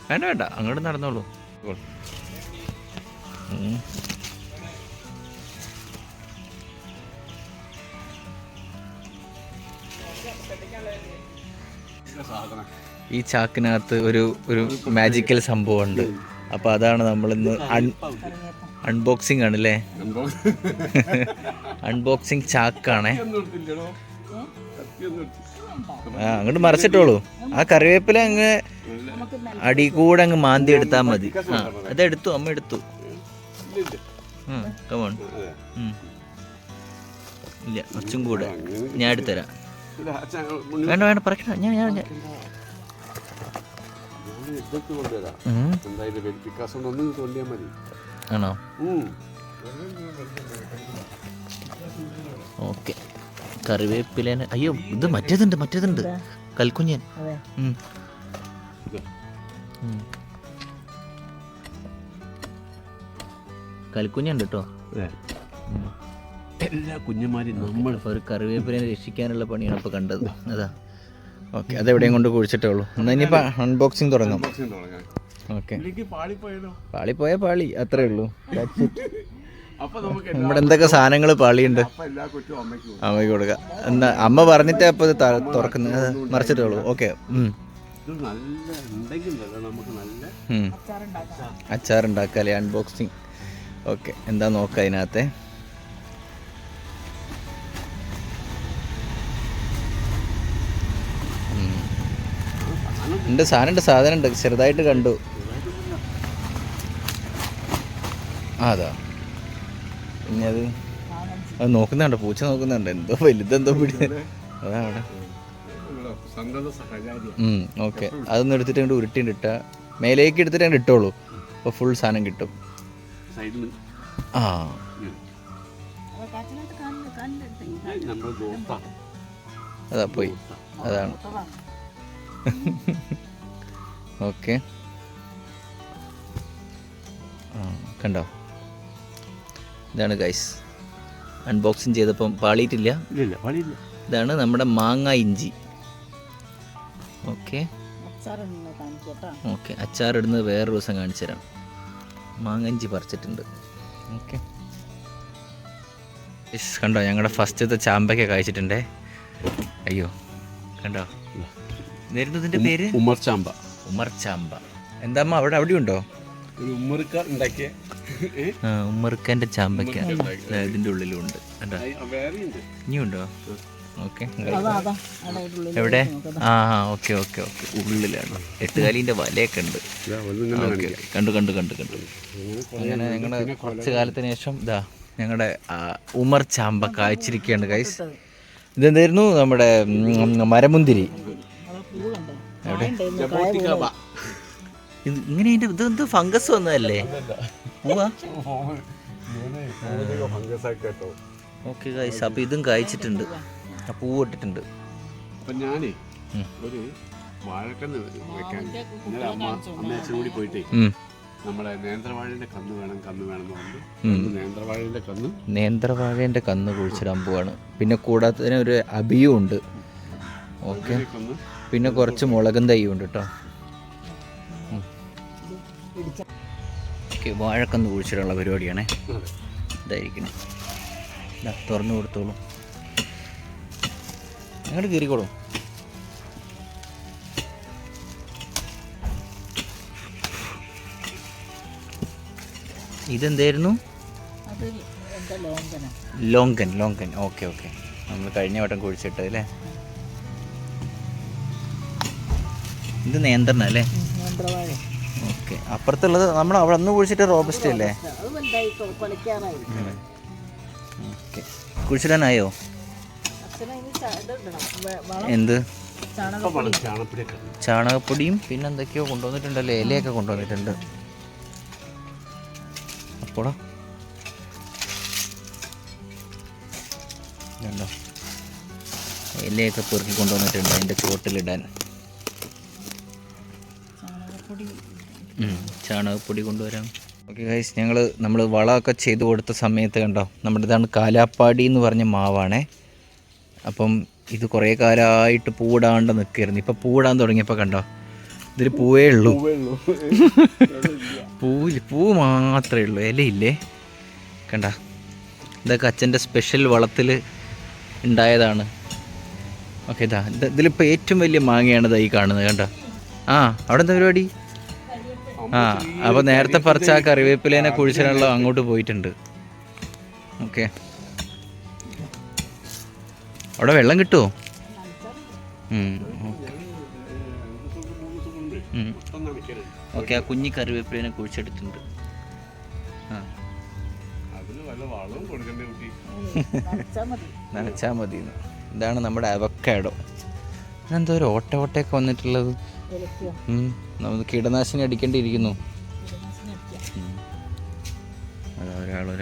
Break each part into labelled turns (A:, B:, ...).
A: വേണ്ട വേണ്ട, അങ്ങോട്ട് നടന്നോളൂ. ഈ ചാക്കിനകത്ത് ഒരു മാജിക്കൽ സംഭവമുണ്ട്. അപ്പോൾ അതാണ് നമ്മളിന്ന് അൺബോക്സിങ് ആണല്ലേ. അൺബോക്സിങ് ചാക്കാണേ. അങ്ങോട്ട് മറിച്ചിട്ടോളൂ. ആ കറിവേപ്പില അങ്ങ് അടി കൂടെ അങ്ങ് മാന്തി എടുത്താൽ മതി. അതെടുത്തു, അമ്മ എടുത്തു. കമോൺ. ഇല്ല, കുറച്ചും കൂടെ ഞാൻ എടുത്തരാം. വേണ്ട വേണ്ട, പറയണ്ട. ഞാൻ ആണോ? ഓക്കെ. കറിവേപ്പിലേനെ. അയ്യോ, ഇത് മറ്റേതുണ്ട് കൽക്കുഞ്ഞൻ. കൽക്കുഞ്ഞുണ്ട് കേട്ടോ.
B: എല്ലാ കുഞ്ഞുമാരും നമ്മൾ
A: ഒരു കറിവേപ്പിനെ രക്ഷിക്കാനുള്ള പണിയാണ് ഇപ്പോൾ കണ്ടത്. അതാ. ഓക്കെ, അതെവിടെയും കൊണ്ട് കുഴിച്ചിട്ടേ എന്നാൽ ഇനിയിപ്പോൾ അൺബോക്സിങ് തുടങ്ങാം. ഓക്കെ. പാളിപ്പോയാൽ പാളി, അത്രേ ഉള്ളൂ. നമ്മുടെ എന്തൊക്കെ സാധനങ്ങൾ പാളിയുണ്ട് അമ്മയ്ക്ക് കൊടുക്കാം. എന്നാ അമ്മ പറഞ്ഞിട്ടേ അപ്പോൾ ഇത് തുറക്കുന്നത്. മറിച്ചിട്ടുള്ളൂ. ഓക്കെ. അച്ചാറുണ്ടാക്കാല്ലേ അൺബോക്സിങ്. ഓക്കെ, എന്താ നോക്കാം അതിനകത്തെ. ഉണ്ട്, സാധനം ഉണ്ട്. ചെറുതായിട്ട് കണ്ടു. അതാ. പിന്നെ അത് നോക്കുന്നുണ്ട്, പൂച്ച നോക്കുന്നുണ്ട്. എന്തോ വലുതെന്തോ അതാ അവിടെ. ഓക്കെ, അതൊന്നും എടുത്തിട്ട് അങ്ങോട്ട് ഉരുട്ടിണ്ട് ഇട്ടാ മേലേക്ക് എടുത്തിട്ട് അങ്ങോട്ട് ഇട്ടോളൂ. അപ്പോൾ ഫുൾ സാധനം കിട്ടും. ആ, അതാ പോയി. അതാണ്. ഓക്കെ. കണ്ടോ? ഇതാണ് ഗൈസ് അൺബോക്സിങ് ചെയ്തപ്പം പാളിയിട്ടില്ല. ഇതാണ് നമ്മുടെ മാങ്ങ ഇഞ്ചി. ഓക്കെ ഓക്കെ, അച്ചാറിടുന്നത് വേറൊരു ദിവസം കാണിച്ചു തരാം. മാങ്ങ ഇഞ്ചി പറിച്ചിട്ടുണ്ട്. ഓക്കെ, കണ്ടോ? ഞങ്ങളുടെ ഫസ്റ്റത്തെ ചാമ്പയ്ക്ക കഴിച്ചിട്ടുണ്ടേ. അയ്യോ, കണ്ടോ? ഇതായിരുന്നു ഇതിൻ്റെ പേര്. ഉമ്മർചാമ്പ. എന്താ അമ്മ അവിടെ ഉണ്ടോ? ഉമ്മർക്കൻ്റെ ചാമ്പയ്ക്ക ഇതിൻ്റെ ഉള്ളിലുണ്ട്. ഇനിയുണ്ടോ? ഓക്കെ. എവിടെ? ആ ഓക്കെ ഓക്കെ ഓക്കെ, ഉള്ളിലാണ്. 8 കാലിൻ്റെ വലയൊക്കെ ഉണ്ട്. ഓക്കെ, കണ്ടു. അങ്ങനെ ഞങ്ങളുടെ കുറച്ച് കാലത്തിന് ശേഷം ഇതാ ഞങ്ങളുടെ ഉമർ ചാമ്പ കായ്ച്ചിരിക്കുകയാണ് ഗൈസ്. ഇതെന്തായിരുന്നു? നമ്മുടെ മരമുന്തിരി. എവിടെ? ഇങ്ങനെ ഇതെന്ത് ഫംഗസ് വന്നതല്ലേ? ഓക്കെ ഗൈസ്, അപ്പോൾ ഇതും കായ്ച്ചിട്ടുണ്ട്. പൂവ് ഇട്ടിട്ടുണ്ട്.
B: അപ്പം ഞാനേ ഒരു വാഴക്കന്ന് വെക്കാൻ അമ്മയച്ഛനും കൂടി പോയിട്ടേ നമ്മുടെ നേന്ത്രവാഴേൻ്റെ കന്ന് വേണം
A: നേന്ത്രവാഴേൻ്റെ കന്ന് കുഴിച്ചിടാൻ പോവാണ്. പിന്നെ കൂടാതെ ഒരു അബിയും ഉണ്ട്. ഓക്കെ, പിന്നെ കുറച്ച് മുളകും തൈയും ഉണ്ട് കേട്ടോ. ഓക്കെ, വാഴക്കന്ന് കുഴിച്ചിടാനുള്ള പരിപാടിയാണേ. ഇതായിരിക്കണേ. തുറന്നു കൊടുത്തോളൂ. അങ്ങോട്ട് കയറിക്കോളും. ഇതെന്തായിരുന്നു? ലോങ്കൻ. ഓക്കെ ഓക്കെ, നമ്മൾ കഴിഞ്ഞ വട്ടം കുഴിച്ചിട്ടത് അല്ലേ? ഇത് നേന്ത്രനല്ലേ? ഓക്കെ, അപ്പുറത്തുള്ളത് നമ്മൾ അവിടെ ഒന്ന് കുഴിച്ചിട്ട് റോബസ്റ്റ് അല്ലേ? ഓക്കെ, കുഴിച്ചിടാനായോ? എന്ത്? ചാണകപ്പൊടിയും പിന്നെ എന്തൊക്കെയോ കൊണ്ടുവന്നിട്ടുണ്ടല്ലോ, ഇലയൊക്കെ കൊണ്ടുവന്നിട്ടുണ്ട്. അപ്പോഴോ കണ്ടോ, ഇലയൊക്കെ പെറുക്കി കൊണ്ടുവന്നിട്ടുണ്ട് അതിൻ്റെ ചോട്ടിലിടാൻ. ചാണകപ്പൊടി കൊണ്ടുവരാം. ഓക്കെ ഗൈസ്, നമ്മൾ വളമൊക്കെ ചെയ്ത് കൊടുത്ത സമയത്ത് കണ്ടോ, നമ്മുടെ ഇതാണ് കാലാപ്പാടി എന്ന് പറഞ്ഞ മാവാണേ. അപ്പം ഇത് കുറേ കാലമായിട്ട് പൂടാണ്ട് നിൽക്കുകയായിരുന്നു. ഇപ്പോൾ പൂടാൻ തുടങ്ങിയപ്പോൾ കണ്ടോ ഇതിൽ പൂവേ ഉള്ളൂ.
B: പൂവേയുള്ളൂ.
A: പൂ മാത്രമേ ഉള്ളൂ, ഇലയില്ലേ. കണ്ട, ഇതൊക്കെ അച്ഛൻ്റെ സ്പെഷ്യൽ വളത്തിൽ ഉണ്ടായതാണ്. ഓക്കെ, ഇതാ ഇതിലിപ്പോൾ ഏറ്റവും വലിയ മാങ്ങയാണ് ഈ കാണുന്നത്. കണ്ട, ആ അവിടെ എന്താ പരിപാടി? ആ, അപ്പോൾ നേരത്തെ പറിച്ച ആ കറിവേപ്പിലേനെ കുഴിച്ചിനുള്ള അങ്ങോട്ട് പോയിട്ടുണ്ട്. ഓക്കെ, അവിടെ വെള്ളം കിട്ടുമോ? ഓക്കെ, ആ കുഞ്ഞി കറിവേപ്പിലേനെ കുഴിച്ചെടുത്തിട്ടുണ്ട്. ആ, നനച്ചാ മതി. ഇതാണ് നമ്മുടെ അവക്കാഡോ. എന്തോ ഒരു ഓട്ടയൊക്കെ വന്നിട്ടുള്ളത്. നമുക്ക് കീടനാശിനി അടിക്കേണ്ടിയിരിക്കുന്നു. അതാ ഒരാള്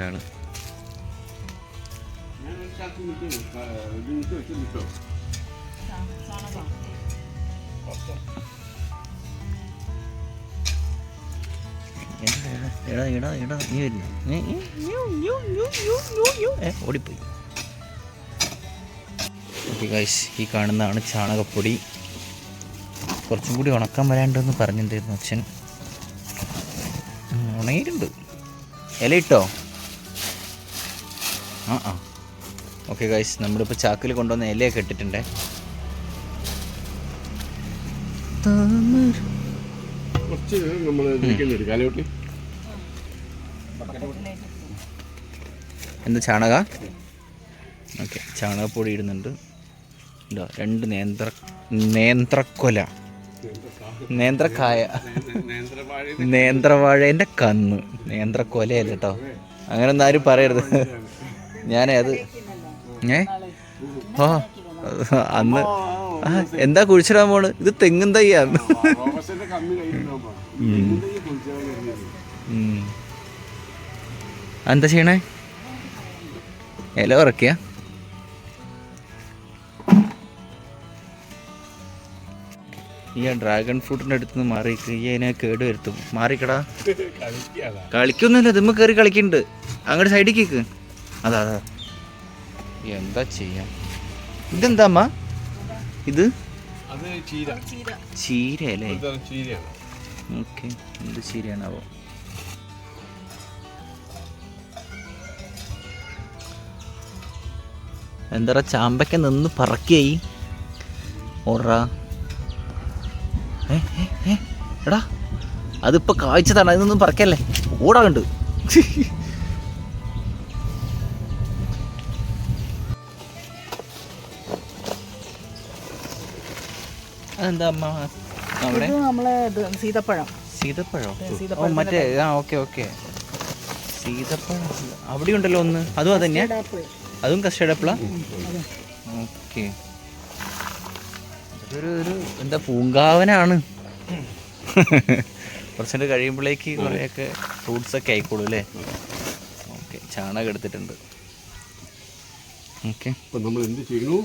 A: നീ വരില്ല, ഓടിപ്പോയി. ഓക്കെ ഗൈസ്, ഈ കാണുന്നതാണ് ചാണകപ്പൊടി. കുറച്ചും കൂടി ഉണക്കാൻ വരാണ്ടെന്ന് പറഞ്ഞിട്ടുണ്ടായിരുന്നു അച്ഛൻ. ഉണങ്ങിയിട്ടുണ്ട്. ഇല ഇട്ടോ? ആ. ഓക്കെ ഗൈസ്, നമ്മളിപ്പോൾ ചാക്കിൽ കൊണ്ടുവന്ന ഇലയൊക്കെ ഇട്ടിട്ടുണ്ടേ. എന്ത് ചാണക? ഓക്കെ, ചാണകപ്പൊടി ഇടുന്നുണ്ട്. ഇതാ 2 നേന്ത്രക്കായ, നേന്ത്രവാഴേൻ്റെ കന്ന്. നേന്ത്രക്കൊലയല്ല കേട്ടോ, അങ്ങനെ ഒന്നും ആരും പറയരുത്. ഞാനത് അന്ന് എന്താ കുഴിച്ചിടാൻ പോണ്? ഇത് തെങ്ങും തയ്യാന്ന്. എന്താ ചെയ്യണേ? ഇല ഉറക്കിയ ഈ ഡ്രാഗൺ ഫ്രൂട്ടിൻ്റെ അടുത്ത് നിന്ന് മാറിക്ക്. ഈ അതിനെ കേട് വരുത്തും. മാറിക്കടാ, കളിക്കൊന്നുമില്ല. ഇതുമ്മ കയറി കളിക്കുന്നുണ്ട്. അങ്ങോട്ട് സൈഡിൽ കേക്ക്. അതാ എന്താ ചെയ്യാ? ഇതെന്താ അമ്മ? ഇത് ചീര അല്ലേ? ഓക്കെ, എന്ത് ചീരയാണാവോ? എന്താ ചാമ്പയ്ക്ക നിന്ന് പറക്കിയായി. ഓറ എടാ, അതിപ്പോൾ കാഴ്ചതാണ്. അതിനൊന്നും പറക്കല്ലേ, ഓടാണ്ട്. അതെന്താ അമ്മ അവിടെ? സീതപ്പഴം. മറ്റേ ഓക്കെ, സീതപ്പഴം അവിടെ ഉണ്ടല്ലോ ഒന്ന്. അതും അതന്നെയാ? അതും കസ്റ്റേർഡ് ആപ്പിളാ? ഓക്കെ, ഒരു എന്താ പൂങ്കാവനാണ്. കുറച്ചുകൂടെ കഴിയുമ്പോഴേക്ക് കുറേയൊക്കെ ഫ്രൂട്ട്സൊക്കെ ആയിക്കോളൂ അല്ലേ? ഓക്കെ, ചാണകം എടുത്തിട്ടുണ്ട്. ഓക്കെ,
B: ഇപ്പം നമ്മൾ എന്ത് ചെയ്യണു?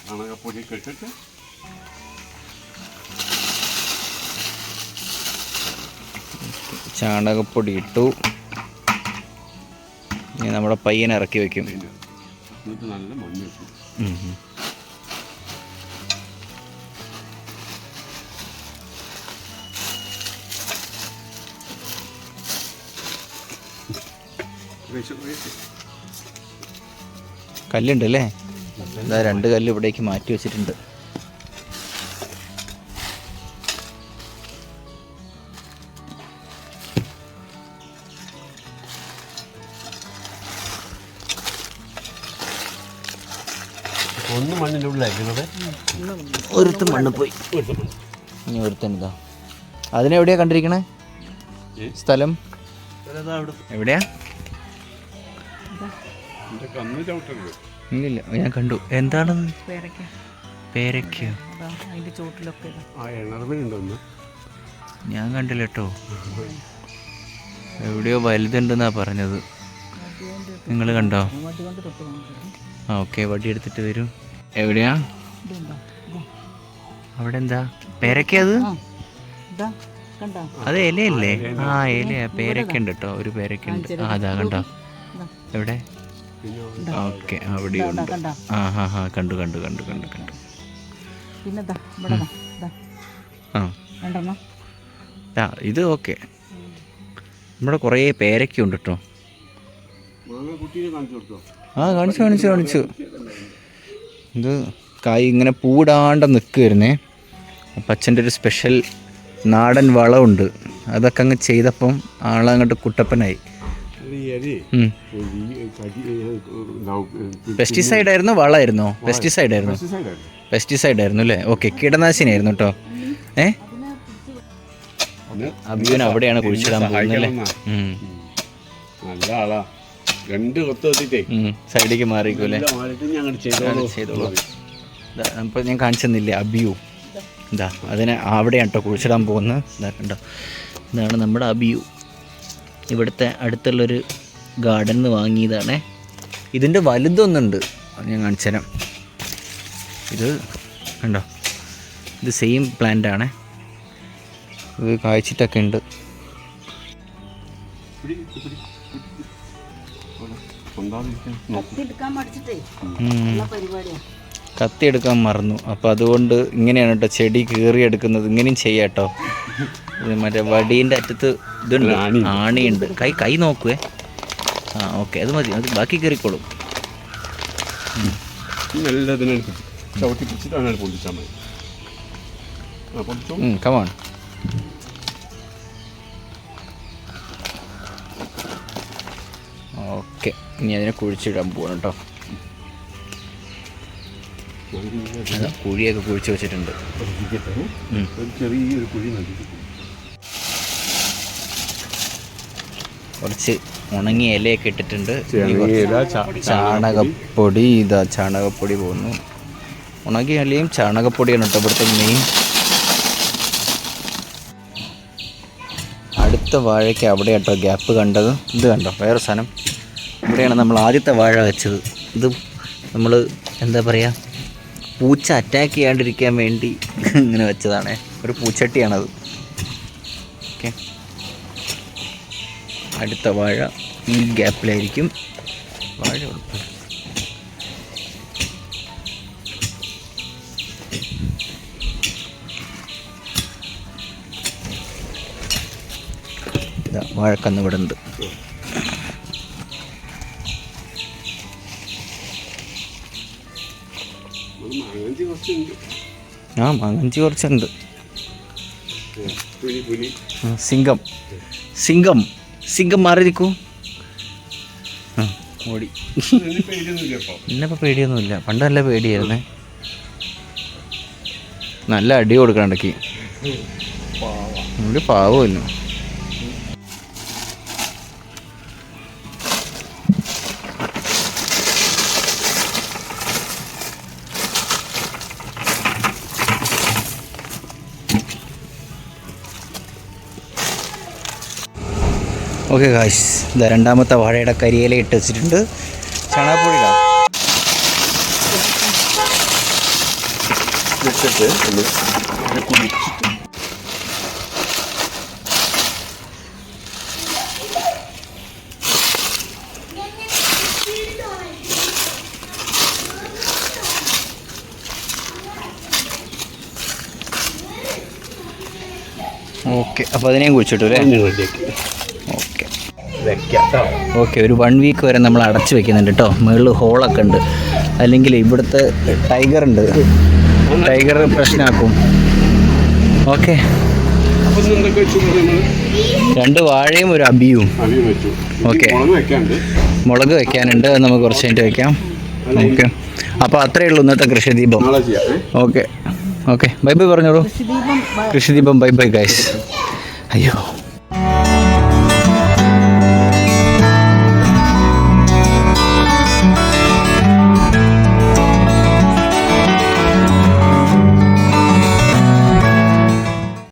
B: ചാണകപ്പൊടി ഇട്ടിട്ട്
A: ചാണകപ്പൊടി ഇട്ടു. ഇനി നമ്മുടെ പയ്യനെ ഇറക്കി വെക്കും.
B: നല്ല മണ്ണ് വെക്കും.
A: കല്ലുണ്ട് അല്ലേ? എന്താ 2 കല്ല് ഇവിടേക്ക് മാറ്റി വെച്ചിട്ടുണ്ട്.
B: ഒന്ന് മണ്ണിൻ്റെ ഉള്ളിലായിരിക്കുന്നത്.
A: ഒരുത്തും മണ്ണ് പോയി. ഇനി ഒരുത്തൻ ഇതാ. അതിനെവിടെയാ കണ്ടിരിക്കണേ സ്ഥലം? എവിടെയാ? ഇല്ല, ഞാൻ കണ്ടു. എന്താണത്? പേരയ്ക്ക. ഞാൻ കണ്ടില്ല കേട്ടോ. എവിടെയോ വലുതുണ്ടെന്നാ പറഞ്ഞത്. നിങ്ങൾ കണ്ടോ? ആ ഓക്കെ, വടി എടുത്തിട്ട് വരും. എവിടെയാ? അവിടെ എന്താ പേരയ്ക്ക? അത് ഇലയല്ലേ? ആ ഇലയാ. പേരയ്ക്ക ഉണ്ട് കേട്ടോ, ഒരു പേരയ്ക്ക ഉണ്ട്. ആ അതാ കണ്ടോ? എവിടെ? ഓക്കെ, അവിടെ ഉണ്ട്. ആ കണ്ടു. ആ
C: രണ്ടെണ്ണം.
A: ആ ഇത് ഓക്കെ. നമ്മുടെ കുറേ പേരൊക്കെയുണ്ട് കേട്ടോ.
B: മാങ്ങ കുട്ടീനെ കാണിച്ചു കൊടുത്തോ?
A: ആ കാണിച്ചു. ഇത് കായ് ഇങ്ങനെ പൂടാണ്ട് നിൽക്കുമായിരുന്നേ. അപ്പം അച്ഛൻ്റെ ഒരു സ്പെഷ്യൽ നാടൻ വളമുണ്ട്, അതൊക്കെ അങ്ങ് ചെയ്തപ്പം ആളങ്ങോട്ട് കുട്ടപ്പനായി. പെസ്റ്റിസൈഡ് ആയിരുന്നു വളമായിരുന്നോ? പെസ്റ്റിസൈഡ് ആയിരുന്നു അല്ലേ? ഓക്കെ, കീടനാശിനിയായിരുന്നു കേട്ടോ. അബിയുന് അവിടെയാണ് കുഴിച്ചിടാൻ പോകുന്നത്.
B: നല്ല ആളാ. 2 കൊത്ത് വെച്ചിട്ടേ
A: സൈഡിലേക്ക് മാറിക്കൂല്ലേ? ചെയ്തോളൂ. അപ്പോൾ ഞാൻ കാണിച്ചു തന്നില്ലേ അബിയു? ഇതാ അതിനെ അവിടെയാണ് കേട്ടോ കുഴിച്ചിടാൻ പോകുന്നത്. ഇതാ കണ്ടോ, ഇതാണ് നമ്മുടെ അബിയു. ഇവിടുത്തെ അടുത്തുള്ളൊരു ഗാർഡനിൽ നിന്ന് വാങ്ങിയതാണേ. ഇതിൻ്റെ വലുതൊന്നുണ്ട്, അത് ഞാൻ കാണിച്ചു തരാം. ഇത് കണ്ടോ, ഇത് സെയിം പ്ലാന്റാണേ. ഇത് കായ്ച്ചിട്ടൊക്കെ ഉണ്ട്. കത്തി എടുക്കാൻ മറന്നു. അപ്പോൾ അതുകൊണ്ട് ഇങ്ങനെയാണ് കേട്ടോ ചെടി കീറിയെടുക്കുന്നത്. ഇങ്ങനെയും ചെയ്യാം കേട്ടോ. ഇത് മറ്റേ വടീൻ്റെ അറ്റത്ത് ഇതുണ്ട്, ആണിയുണ്ട്. കൈ നോക്കുവേ. ആ ഓക്കെ, അത് മതി, അത് ബാക്കി കയറിക്കോളും. കമാൺ. ഓക്കെ, ഇനി അതിനെ കുഴിച്ചിടാൻ പോകണം കേട്ടോ. കുഴിയൊക്കെ കുഴിച്ച് വെച്ചിട്ടുണ്ട്.
B: ചെറിയൊരു കുഴി
A: കുറച്ച് ഉണങ്ങിയ ഇലയൊക്കെ ഇട്ടിട്ടുണ്ട്. ചാണകപ്പൊടി, ഇതാ ചാണകപ്പൊടി പോകുന്നു. ഉണങ്ങിയ ഇലയും ചാണകപ്പൊടിയാണ് കേട്ടോ ഇവിടുത്തെ മെയിൻ. അടുത്ത വാഴയ്ക്ക് അവിടെ കേട്ടോ ഗ്യാപ്പ് കണ്ടത്. ഇത് കണ്ടോ, വേറെ സാധനം. ഇവിടെയാണ് നമ്മൾ ആദ്യത്തെ വാഴ വെച്ചത്. ഇത് നമ്മൾ എന്താ പറയുക, പൂച്ച അറ്റാക്ക് ചെയ്യാണ്ടിരിക്കാൻ വേണ്ടി ഇങ്ങനെ വെച്ചതാണ്. ഒരു പൂച്ചട്ടിയാണത്. ഓക്കെ, അടുത്ത വാഴ ഈ ഗ്യാപ്പിലായിരിക്കും. വാഴ ഇതാ വാഴക്കന്ന് ഇവിടെ ഉണ്ട്. ആ മാങ്ങഞ്ചി കുറച്ചുണ്ട്. സിംഗം മാറി നിൽക്കൂ. ആ ഓടി. ഇന്നിപ്പോൾ പേടിയൊന്നുമില്ല, പണ്ട് നല്ല പേടിയായിരുന്നേ. നല്ല അടി കൊടുക്കണം ഇടയ്ക്ക്. ഒരു പാവമല്ലോ. ഓക്കെ ഗായ്സ്, ഇതാ രണ്ടാമത്തെ വാഴയുടെ കരിയില ഇട്ട് വെച്ചിട്ടുണ്ട്. ചാണകപ്പൊടി ഓക്കെ, അപ്പോൾ അതിനെയും കുഴിച്ചിട്ടു അല്ലേ? ഓക്കെ, ഒരു 1 വീക്ക് വരെ നമ്മൾ അടച്ചു വെക്കുന്നുണ്ട് കേട്ടോ. മുകളിൽ ഹോളൊക്കെ ഉണ്ട്, അല്ലെങ്കിൽ ഇവിടുത്തെ ടൈഗർ ഉണ്ട്, ടൈഗർ പ്രശ്നമാക്കും. ഓക്കെ, 2 വാഴയും ഒരു അബിയും. ഓക്കെ, മുളക് വെക്കാനുണ്ട്, അത് നമുക്ക് കുറച്ച് കഴിഞ്ഞിട്ട് വെക്കാം. ഓക്കെ, അപ്പോൾ അത്രയേ ഉള്ളൂ ഇന്നത്തെ കൃഷിദീപം. ഓക്കെ, ബൈ ബൈ പറഞ്ഞോളൂ. കൃഷിദീപം ബൈ ബൈ ഗൈസ്. അയ്യോ.